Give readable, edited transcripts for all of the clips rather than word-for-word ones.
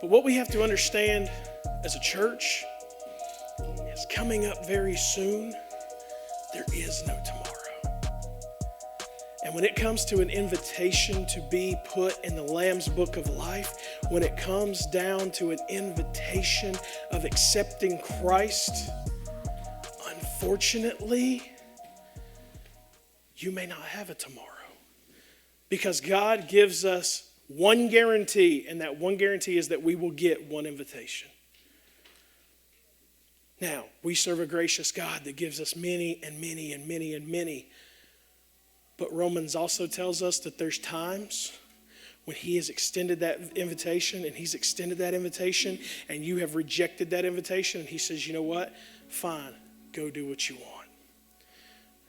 But what we have to understand as a church is coming up very soon, there is no tomorrow. And when it comes to an invitation to be put in the Lamb's Book of Life, when it comes down to an invitation of accepting Christ, unfortunately, you may not have a tomorrow. Because God gives us one guarantee, and that one guarantee is that we will get one invitation. Now, we serve a gracious God that gives us many and many and many and many. But Romans also tells us that there's times when he has extended that invitation, and he's extended that invitation, and you have rejected that invitation, and he says, you know what? Fine, go do what you want.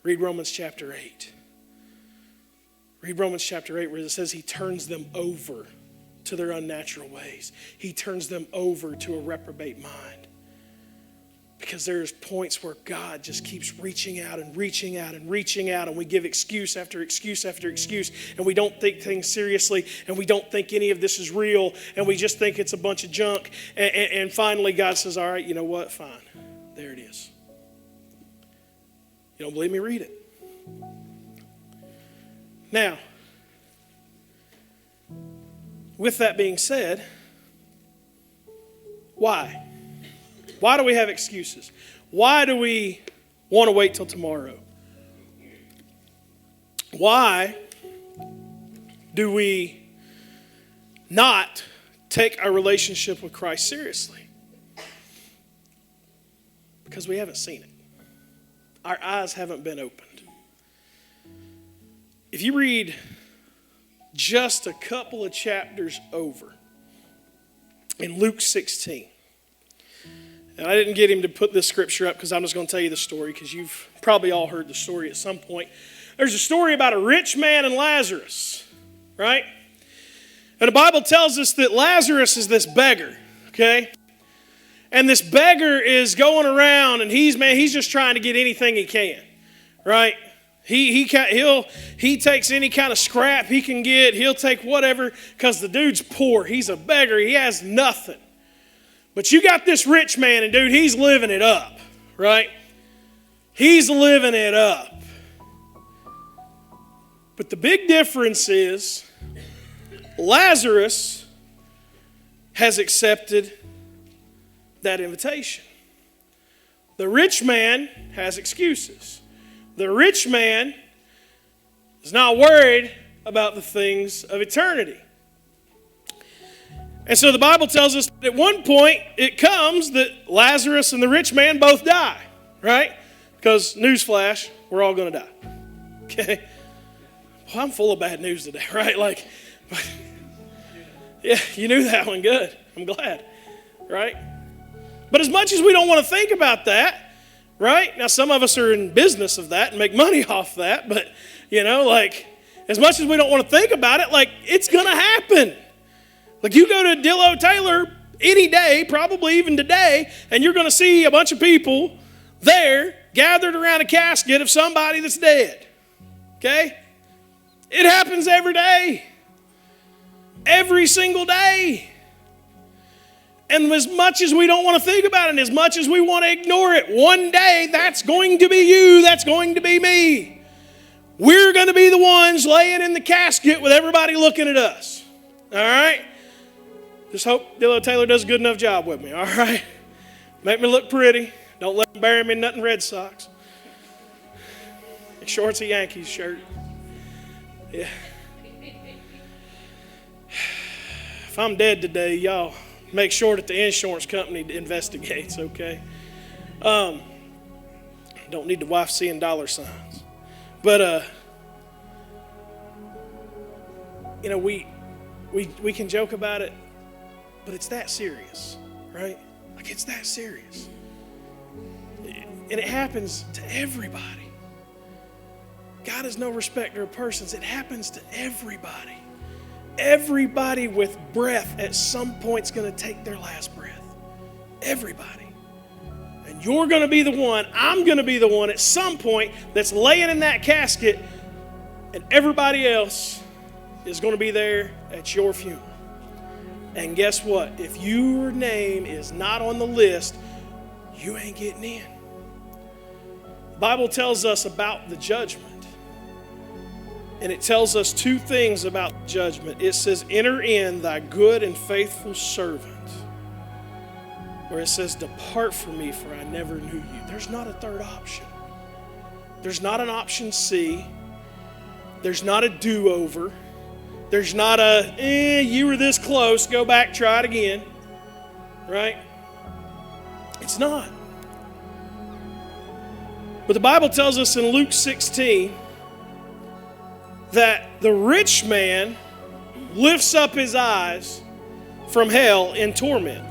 Read Romans chapter 8. Read Romans chapter 8 where it says he turns them over to their unnatural ways. He turns them over to a reprobate mind. Because there's points where God just keeps reaching out and reaching out and reaching out, and we give excuse after excuse after excuse, and we don't take things seriously, and we don't think any of this is real, and we just think it's a bunch of junk. And finally God says, all right, you know what? Fine. There it is. You don't believe me? Read it. Now, with that being said, why? Why do we have excuses? Why do we want to wait till tomorrow? Why do we not take our relationship with Christ seriously? Because we haven't seen it. Our eyes haven't been opened. If you read just a couple of chapters over in Luke 16, and I didn't get him to put this scripture up because I'm just going to tell you the story because you've probably all heard the story at some point. There's a story about a rich man and Lazarus, right? And the Bible tells us that Lazarus is this beggar, okay? And this beggar is going around and he's just trying to get anything he can, right? He takes any kind of scrap he can get. He'll take whatever because the dude's poor. He's a beggar. He has nothing. But you got this rich man, and dude, he's living it up, right? He's living it up. But the big difference is Lazarus has accepted that invitation. The rich man has excuses. The rich man is not worried about the things of eternity. And so the Bible tells us that at one point it comes that Lazarus and the rich man both die, right? Because newsflash, we're all going to die. Okay? Well, I'm full of bad news today, right? Yeah, you knew that one. Good. I'm glad, right? But as much as we don't want to think about that, right? Now, some of us are in business of that and make money off that, but, as much as we don't want to think about it, it's going to happen. You go to Dillo Taylor any day, probably even today, and you're going to see a bunch of people there gathered around a casket of somebody that's dead. Okay? It happens every day. Every single day. And as much as we don't want to think about it, and as much as we want to ignore it, one day that's going to be you, that's going to be me. We're going to be the ones laying in the casket with everybody looking at us. All right? Just hope Dillo Taylor does a good enough job with me, all right? Make me look pretty. Don't let him bury me in nothing Red Sox. Make sure it's a Yankees shirt. Yeah. If I'm dead today, y'all make sure that the insurance company investigates, okay? Don't need the wife seeing dollar signs. But, we can joke about it. But it's that serious, right? It's that serious. And it happens to everybody. God is no respecter of persons. It happens to everybody. Everybody with breath at some point is going to take their last breath. Everybody. And you're going to be the one, I'm going to be the one at some point that's laying in that casket, and everybody else is going to be there at your funeral. And guess what? If your name is not on the list, you ain't getting in. The Bible tells us about the judgment. And it tells us two things about judgment. It says, enter in thy good and faithful servant. Or it says, depart from me, for I never knew you. There's not a third option. There's not an option C. There's not a do-over. There's not a, you were this close, go back, try it again. Right? It's not. But the Bible tells us in Luke 16 that the rich man lifts up his eyes from hell in torment.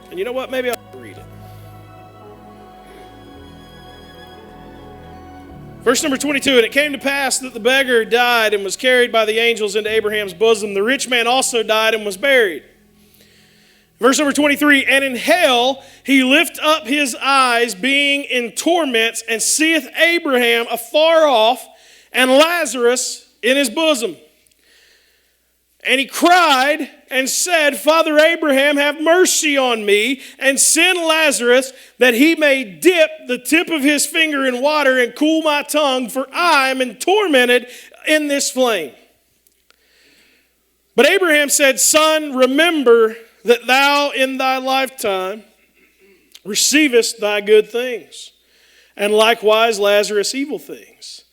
And you know what? Maybe I'll read it. Verse number 22, and it came to pass that the beggar died and was carried by the angels into Abraham's bosom. The rich man also died and was buried. Verse number 23, and in hell he lift up his eyes, being in torments, and seeth Abraham afar off, and Lazarus in his bosom. And he cried and said, Father Abraham, have mercy on me, and send Lazarus, that he may dip the tip of his finger in water and cool my tongue, for I am tormented in this flame. But Abraham said, Son, remember that thou in thy lifetime receivest thy good things, and likewise Lazarus evil things.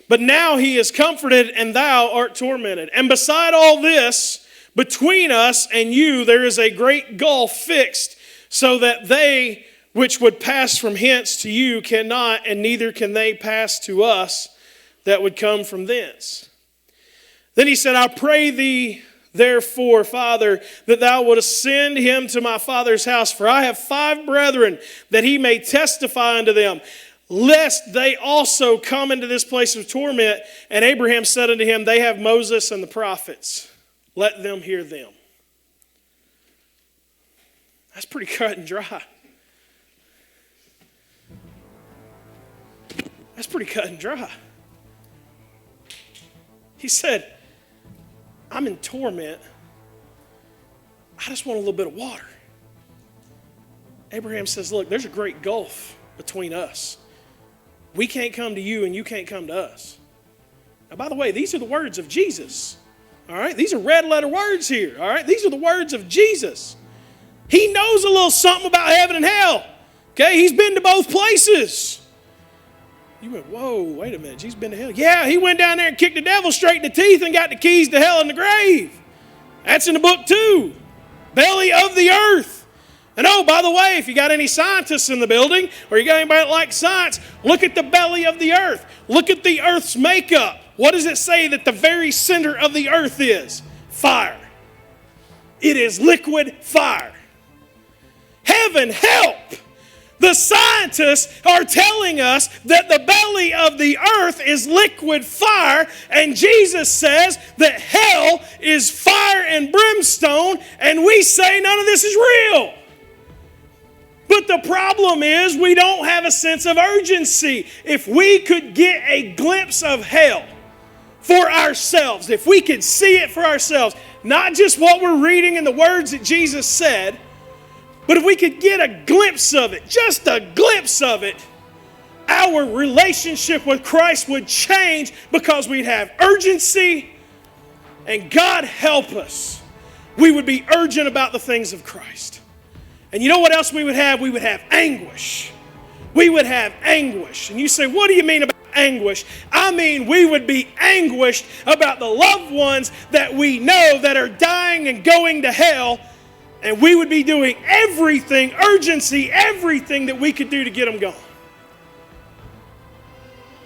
But now he is comforted, and thou art tormented. And beside all this, between us and you, there is a great gulf fixed, so that they which would pass from hence to you cannot, and neither can they pass to us that would come from thence. Then he said, I pray thee, therefore, Father, that thou wouldest send him to my father's house, for I have 5 brethren, that he may testify unto them, lest they also come into this place of torment. And Abraham said unto him, they have Moses and the prophets. Let them hear them. That's pretty cut and dry. That's pretty cut and dry. He said, I'm in torment. I just want a little bit of water. Abraham says, look, there's a great gulf between us. We can't come to you and you can't come to us. Now, by the way, these are the words of Jesus. All right? These are red letter words here. All right? These are the words of Jesus. He knows a little something about heaven and hell. Okay? He's been to both places. You went, whoa, wait a minute. Jesus been to hell? Yeah, he went down there and kicked the devil straight in the teeth and got the keys to hell and the grave. That's in the book too. Belly of the earth. And oh, by the way, if you got any scientists in the building, or you got anybody that likes science, look at the belly of the earth. Look at the earth's makeup. What does it say that the very center of the earth is? Fire. It is liquid fire. Heaven help! The scientists are telling us that the belly of the earth is liquid fire, and Jesus says that hell is fire and brimstone, and we say none of this is real. But the problem is we don't have a sense of urgency. If we could get a glimpse of hell for ourselves, if we could see it for ourselves, not just what we're reading in the words that Jesus said, but if we could get a glimpse of it, just a glimpse of it, our relationship with Christ would change, because we'd have urgency, and God help us, we would be urgent about the things of Christ. And you know what else we would have? We would have anguish. We would have anguish. And you say, what do you mean about anguish? I mean, we would be anguished about the loved ones that we know that are dying and going to hell. And we would be doing everything, urgency, everything that we could do to get them gone.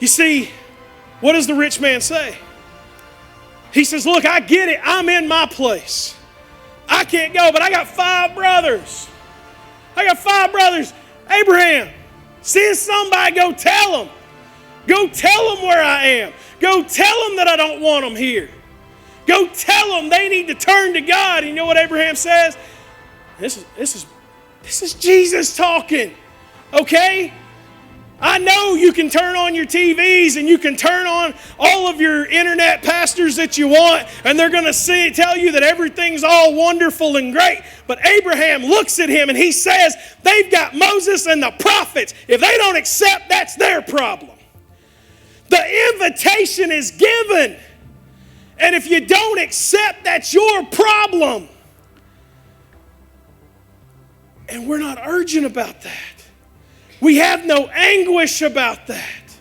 You see, what does the rich man say? He says, look, I get it. I'm in my place. I can't go, but I got 5 brothers. I got 5 brothers. Abraham, send somebody, go tell them. Go tell them where I am. Go tell them that I don't want them here. Go tell them they need to turn to God. And you know what Abraham says? This is Jesus talking. Okay? I know you can turn on your TVs and you can turn on all of your internet pastors that you want, and they're going to tell you that everything's all wonderful and great. But Abraham looks at him and he says, they've got Moses and the prophets. If they don't accept, that's their problem. The invitation is given. And if you don't accept, that's your problem. And we're not urgent about that. We have no anguish about that.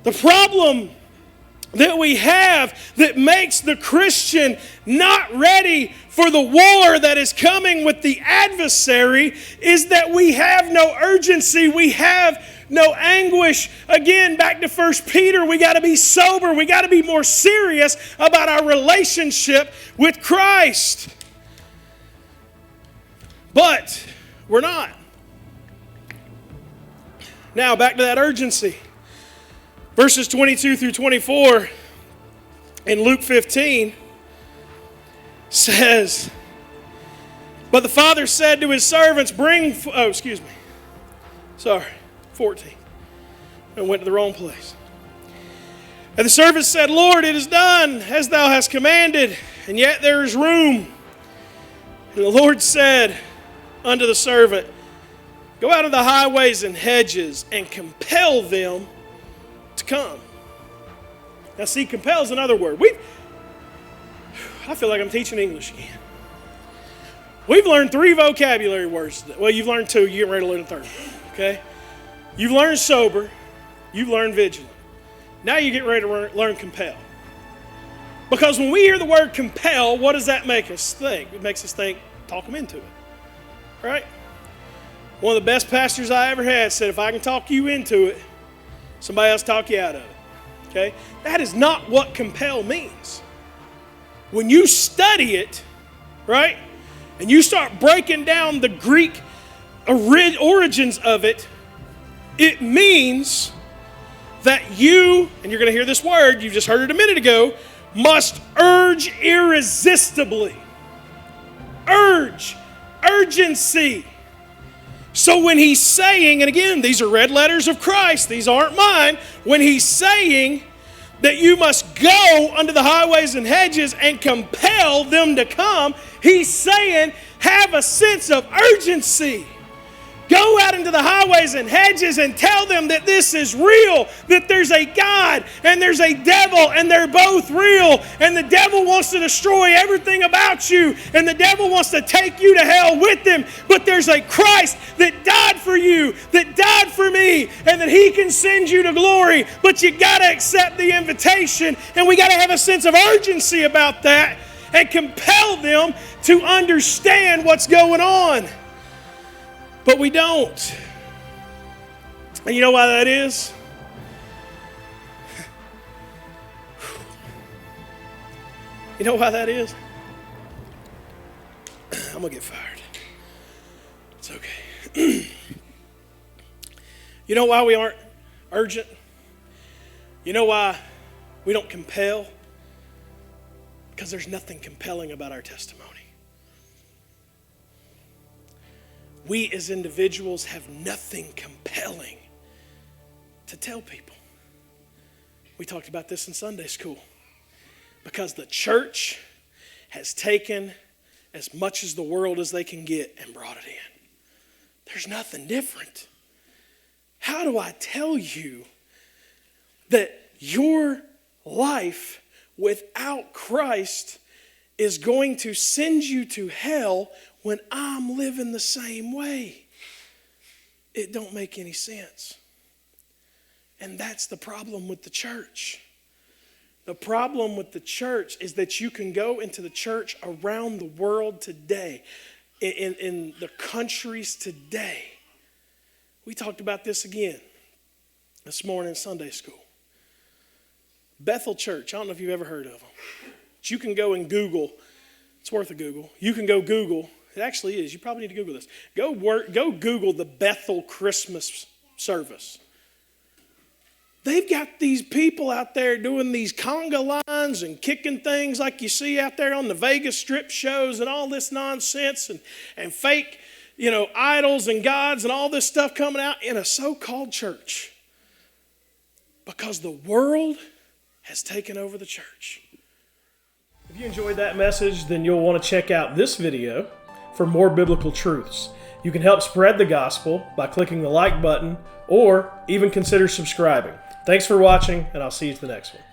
The problem that we have that makes the Christian not ready for the war that is coming with the adversary is that we have no urgency. We have no anguish. Again, back to 1 Peter, we got to be sober. We got to be more serious about our relationship with Christ. But we're not. Now, back to that urgency. Verses 22 through 24 in Luke 15 says, but the father said to his servants, 14. I went to the wrong place. And the servants said, Lord, it is done as thou hast commanded, and yet there is room. And the Lord said unto the servant, go out of the highways and hedges and compel them to come. Now see, compel is another word. I feel like I'm teaching English again. We've learned 3 vocabulary words today. Well, you've learned 2. You're getting ready to learn a 3rd. Okay? You've learned sober. You've learned vigilant. Now you get ready to learn compel. Because when we hear the word compel, what does that make us think? It makes us think, talk them into it. Right? One of the best pastors I ever had said, if I can talk you into it, somebody else talk you out of it. Okay? That is not what compel means. When you study it, right, and you start breaking down the Greek origins of it, it means that you, and you're going to hear this word, you just heard it a minute ago, must urge irresistibly. Urge. Urgency. So when he's saying, and again, these are red letters of Christ, these aren't mine, when he's saying that you must go unto the highways and hedges and compel them to come, he's saying, have a sense of urgency. Go out into the highways and hedges and tell them that this is real, that there's a God and there's a devil and they're both real, and the devil wants to destroy everything about you and the devil wants to take you to hell with him, but there's a Christ that died for you, that died for me, and that he can send you to glory, but you got to accept the invitation, and we got to have a sense of urgency about that and compel them to understand what's going on. But we don't. And you know why that is? You know why that is? I'm going to get fired. It's okay. You know why we aren't urgent? You know why we don't compel? Because there's nothing compelling about our testimony. We as individuals have nothing compelling to tell people. We talked about this in Sunday school. Because the church has taken as much as the world as they can get and brought it in. There's nothing different. How do I tell you that your life without Christ is going to send you to hell when I'm living the same way? It don't make any sense. And that's the problem with the church. The problem with the church is that you can go into the church around the world today, in the countries today. We talked about this again this morning in Sunday school. Bethel Church, I don't know if you've ever heard of them. But you can go and Google. It's worth a Google. You can go Google. It actually is. You probably need to Google this. Go Google the Bethel Christmas service. They've got these people out there doing these conga lines and kicking things like you see out there on the Vegas strip shows and all this nonsense and fake idols and gods and all this stuff coming out in a so-called church. Because the world has taken over the church. If you enjoyed that message, then you'll want to check out this video for more biblical truths. You can help spread the gospel by clicking the like button or even consider subscribing. Thanks for watching, and I'll see you to the next one.